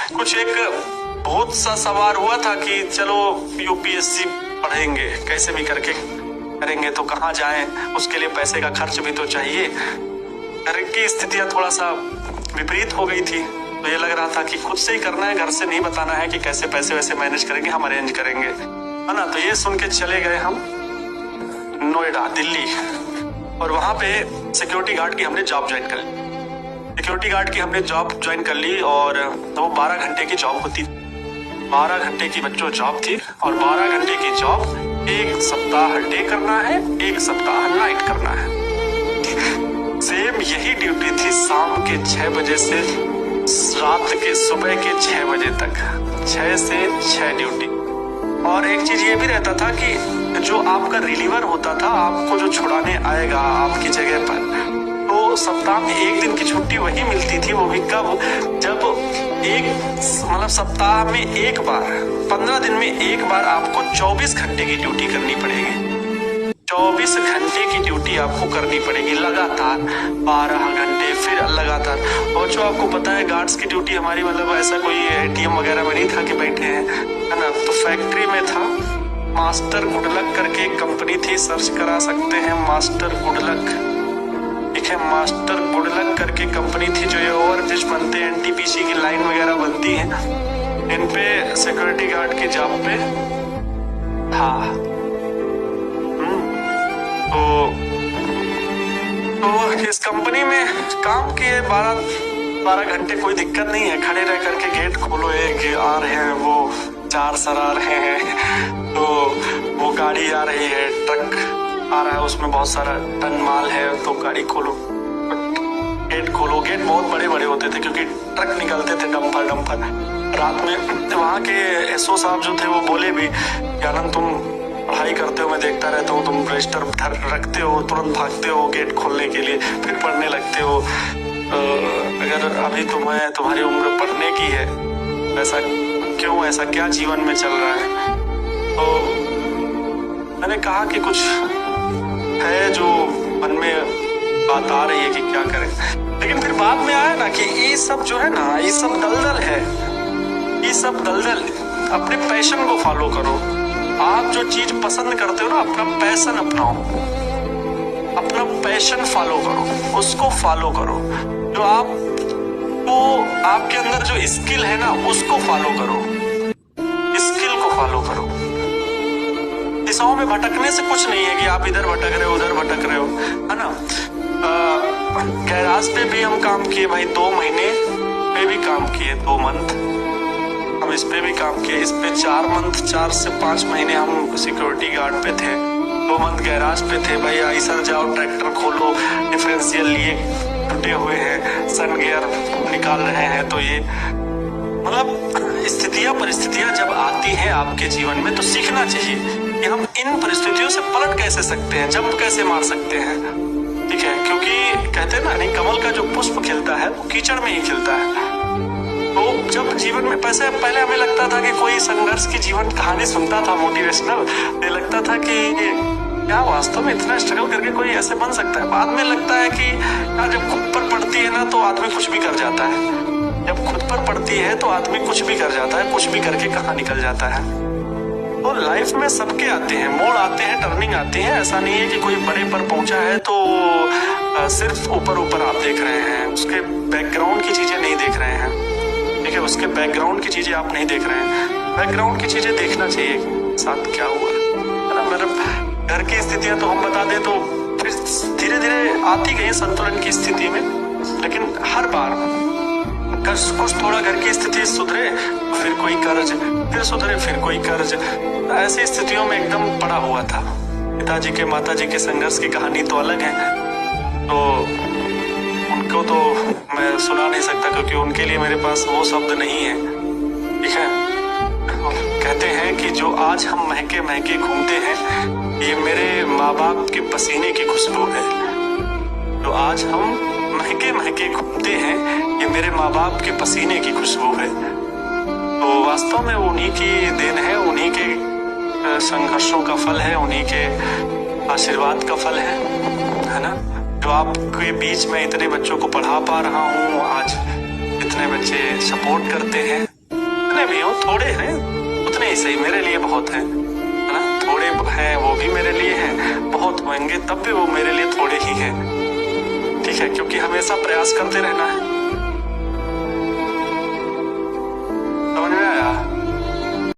कुछ एक बहुत सा सवार हुआ था कि चलो यूपीएससी पढ़ेंगे, कैसे भी करके करेंगे, तो कहाँ जाएं, उसके लिए पैसे का खर्च भी तो चाहिए। घर की स्थितियां थोड़ा सा विपरीत हो गई थी, तो ये लग रहा था कि खुद से ही करना है, घर से नहीं बताना है कि कैसे पैसे वैसे मैनेज करेंगे, हम अरेंज करेंगे, है ना। तो ये सुन के चले गए हम नोएडा, दिल्ली, और वहां पे सिक्योरिटी गार्ड की हमने जॉब ज्वाइन कर ली। सिक्योरिटी गार्ड की हमने जॉब ज्वाइन कर ली, और तो 12 घंटे की जॉब होती, 12 घंटे की बच्चों जॉब थी, और 12 घंटे की जॉब एक सप्ताह डे करना है, एक सप्ताह नाइट करना है। सेम यही ड्यूटी थी शाम के 6 बजे से रात के सुबह के 6 बजे तक, 6 से 6 ड्यूटी। और एक चीज ये भी रहता था कि जो आपका रिलीवर होता था, आपको जो छुड़ाने आएगा आपकी जगह पर, तो सप्ताह में एक दिन की छुट्टी वही मिलती थी। वो भी कब, जब मतलब सप्ताह में एक बार, 15 दिन में एक बार आपको 24 घंटे की ड्यूटी करनी पड़ेगी। 24 घंटे की ड्यूटी आपको करनी पड़ेगी लगातार, 12 घंटे फिर लगातार। और जो आपको पता है गार्ड्स की ड्यूटी हमारी, मतलब ऐसा कोई एटीएम वगैरह में नहीं था कि बैठे हैं, है ना। तो फैक्ट्री में था, मास्टर गुडलक करके एक कंपनी थी, सर्च करा सकते हैं, मास्टर गुडलक, ठीक है, मास्टर गुडलक करके कंपनी थी, जो ये ओवरब्रिज बनते हैं, एनटीपीसी की लाइन वगैरह बनती है, इन पे सिक्योरिटी गार्ड की जॉब पे था। तो इस कंपनी में काम किए 12 घंटे, कोई दिक्कत नहीं है, खड़े रह करके गेट खोलो, एक आ रहे हैं वो 4 सर आ रहे हैं, तो वो गाड़ी आ रही है, ट्रक आ रहा है, उसमें बहुत सारा टन माल है, तो गाड़ी खोलो, गेट खोलो। गेट बहुत बड़े बड़े होते थे क्योंकि ट्रक निकलते थे, डंपर। रात में वहाँ के एसओ साहब जो थे वो बोले भी, आनंद तुम पढ़ाई करते हो, मैं देखता रहता हूँ, तुम रजिस्टर रखते हो, तुरंत भागते हो गेट खोलने के लिए, फिर पढ़ने लगते हो, अगर अभी तुम्हारी उम्र पढ़ने की है, ऐसा क्यों, ऐसा क्या जीवन में चल रहा है। तो मैंने कहा कि कुछ है जो मन में बात आ रही है कि क्या करें, लेकिन फिर बाद में आया ना कि ये सब जो है ना, ये सब दलदल है, ये सब दलदल। अपने पैशन को फॉलो करो, आप जो चीज पसंद करते हो ना, अपना पैशन अपनाओ, अपना पैशन फॉलो करो, उसको फॉलो करो। जो आपके अंदर जो स्किल है ना, उसको फॉलो करो, स्किल को फॉलो करो। दिशाओं में भटकने से कुछ नहीं है कि आप इधर भटक रहे हो, उधर भटक रहे हो, है ना। गैराज पे भी हम काम किए भाई, 2 महीने पे भी काम किए, 2 मंथ हम इस पे भी काम किए, इस पे 4 मंथ, 4 से 5 महीने हम सिक्योरिटी गार्ड पे थे, 2 मंथ गैराज पे थे। भाई ऐसा जाओ, ट्रैक्टर खोलो, डिफरेंशियल लिए टूटे हुए हैं, सन गियर निकाल रहे हैं, तो ये मतलब परिस्थितियां जब आती हैं आपके जीवन में, तो सीखना चाहिए कि हम इन परिस्थितियों से पलट कैसे सकते हैं, जंप कैसे मार सकते हैं, ठीक है। क्योंकि कहते हैं ना, नहीं, कमल का जो पुष्प खिलता है वो कीचड़ में ही खिलता है। तो जब जीवन में पहले हमें लगता था कि कोई संघर्ष की जीवन कहानी सुनता था मोटिवेशनल, ये लगता था कि क्या वास्तव में इतना स्ट्रगल करके कोई ऐसे बन सकता है। बाद में लगता है कि यार जब खुद पर पड़ती है ना, तो आदमी कुछ भी कर जाता है, जब खुद पर पड़ती है तो आदमी कुछ भी कर जाता है, कुछ भी करके कहाँ निकल जाता है। तो लाइफ में सबके आते हैं, मोड़ आते हैं, टर्निंग आती है। ऐसा नहीं है कि कोई बड़े पर पहुंचा है तो सिर्फ ऊपर आप देख रहे हैं, उसके बैकग्राउंड की चीजें नहीं देख रहे हैं, ठीक है, उसके बैकग्राउंड की चीजें आप नहीं देख रहे हैं। बैकग्राउंड की चीजें देखना चाहिए, साथ क्या हुआ है ना। मेरे घर की स्थितियां तो हम बता दें तो फिर धीरे धीरे आती गई संतुलन की स्थिति में, लेकिन हर बार कुछ थोड़ा घर की स्थिति सुधरे, फिर कोई कर्ज, फिर सुधरे, फिर कोई कर्ज, ऐसी स्थितियों में एकदम पड़ा हुआ था। पिताजी के माताजी के संघर्ष की कहानी तो अलग है, तो उनको तो मैं सुना नहीं सकता क्योंकि उनके लिए मेरे पास वो शब्द नहीं है, ठीक है। कहते हैं कि जो आज हम महके महके घूमते हैं, ये मेरे माँ बाप के पसीने की खुशबू है। तो आज हम महके महके घूमते हैं, ये मेरे माँ बाप के पसीने की खुशबू है। तो वास्तव में उन्हीं की देन है, उन्हीं के संघर्षों का फल है, उन्हीं के आशीर्वाद का फल है ना। जो आपके बीच में इतने बच्चों को पढ़ा पा रहा हूँ, आज इतने बच्चे सपोर्ट करते हैं, भी हो, थोड़े हैं उतने ही सही, मेरे लिए बहुत है ना। थोड़े हैं वो भी मेरे लिए हैं, बहुत होंगे तब भी वो मेरे लिए थोड़े ही हैं। ठीक है, क्योंकि हमेशा प्रयास करते रहना है।